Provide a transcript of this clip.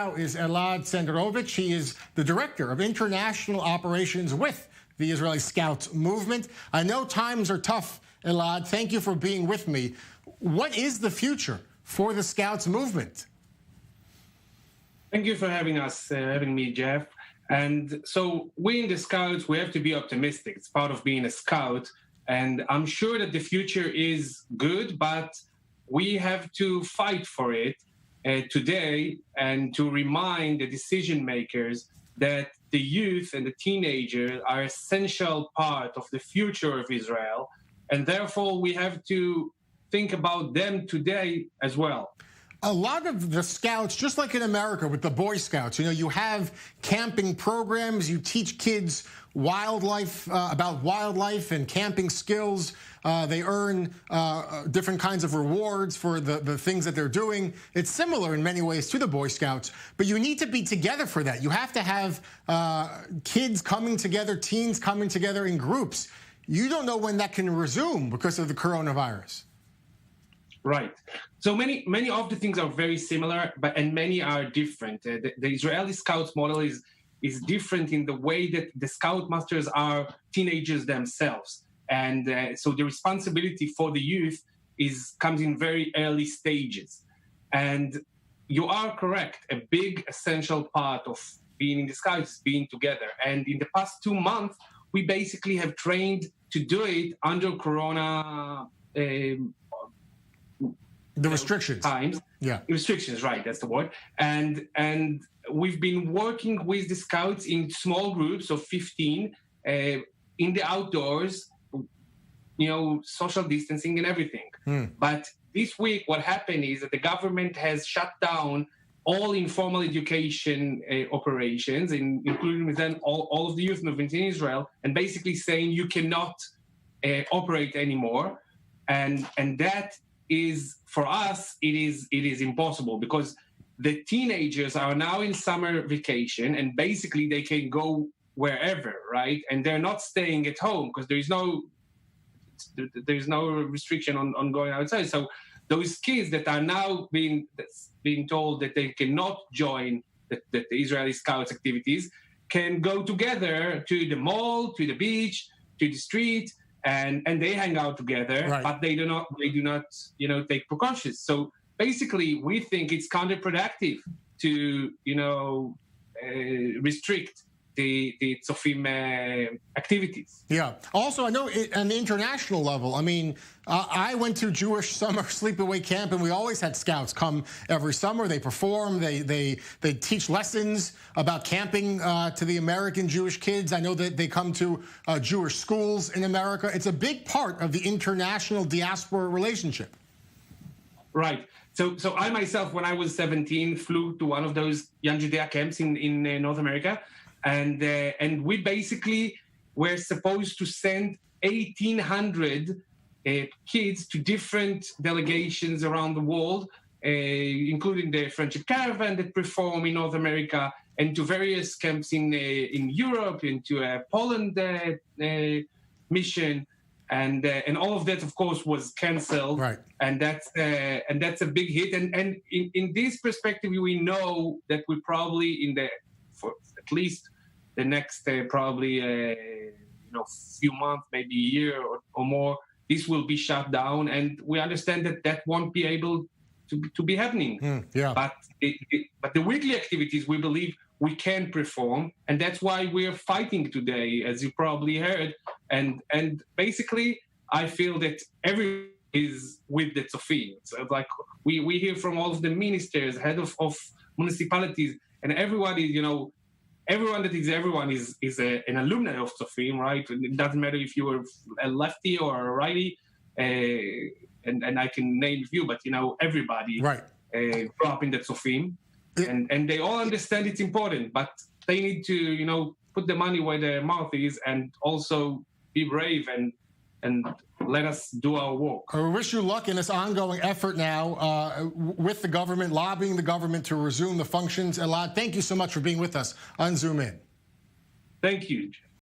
Now is Elad Sanderovich. He is the director of international operations with the Israeli Scouts movement. I know times are tough, Elad. Thank you for being with me. What is the future for the Scouts movement? Thank you for having me, Jeff. And so we in the Scouts, we have to be optimistic. It's part of being a Scout. And I'm sure that the future is good, but we have to fight for it today and to remind the decision makers that the youth and the teenagers are essential part of the future of Israel. And therefore, we have to think about them today as well. A lot of the Scouts, just like in America with the Boy Scouts, you have camping programs. You teach kids wildlife, about wildlife and camping skills. They earn different kinds of rewards for the things that they're doing. It's similar in many ways to the Boy Scouts, but you need to be together for that. You have to have kids coming together, teens coming together in groups. You don't know when that can resume because of the coronavirus. Right. So many of the things are very similar, and many are different. The Israeli Scouts model is different in the way that the Scoutmasters are teenagers themselves. And so the responsibility for the youth comes in very early stages. And you are correct. A big essential part of being in the Scouts is being together. And in the past 2 months, we basically have trained to do it under Corona the restrictions. Times. Yeah. Restrictions, right, that's the word. And we've been working with the Scouts in small groups of 15 in the outdoors, social distancing and everything. But this week, what happened is that the government has shut down all informal education operations, including within all of the youth movement in Israel, and basically saying you cannot operate anymore. And that is, for us, it is impossible because the teenagers are now in summer vacation and basically they can go wherever, right? And they're not staying at home because there's no restriction on going outside. So those kids that are now being told that they cannot join the Israeli Scouts activities can go together to the mall, to the beach, to the street, and they hang out together, right. But they do not take precautions. So basically, we think it's counterproductive to restrict the Tzofim activities. Yeah. Also, I know on the international level, I went to Jewish summer sleepaway camp, and we always had Scouts come every summer. They perform. They teach lessons about camping to the American Jewish kids. I know that they come to Jewish schools in America. It's a big part of the international diaspora relationship. Right. So I myself, when I was 17, flew to one of those young Judea camps in North America. And we basically were supposed to send 1,800 kids to different delegations around the world, including the Friendship Caravan that perform in North America, and to various camps in Europe, into a Poland mission, and all of that, of course, was canceled. Right. And that's a big hit. And in this perspective, we know that we probably for at least the next probably few months, maybe a year or more, this will be shut down, and we understand that won't be able to be happening. Yeah. But the weekly activities, we believe we can perform, and that's why we're fighting today, as you probably heard. And basically, I feel that everyone is with the Tzofim. So we hear from all of the ministers, head of municipalities, and everybody, everyone that is everyone is an alumni of Tzofim, right? It doesn't matter if you were a lefty or a righty, and I can name a few, but everybody right. Grew up in the Tzofim, and they all understand it's important, but they need to put the money where their mouth is, and also be brave and let us do our work. I wish you luck in this ongoing effort now with the government, lobbying the government to resume the functions. Elad, thank you so much for being with us on Zoom In. Thank you.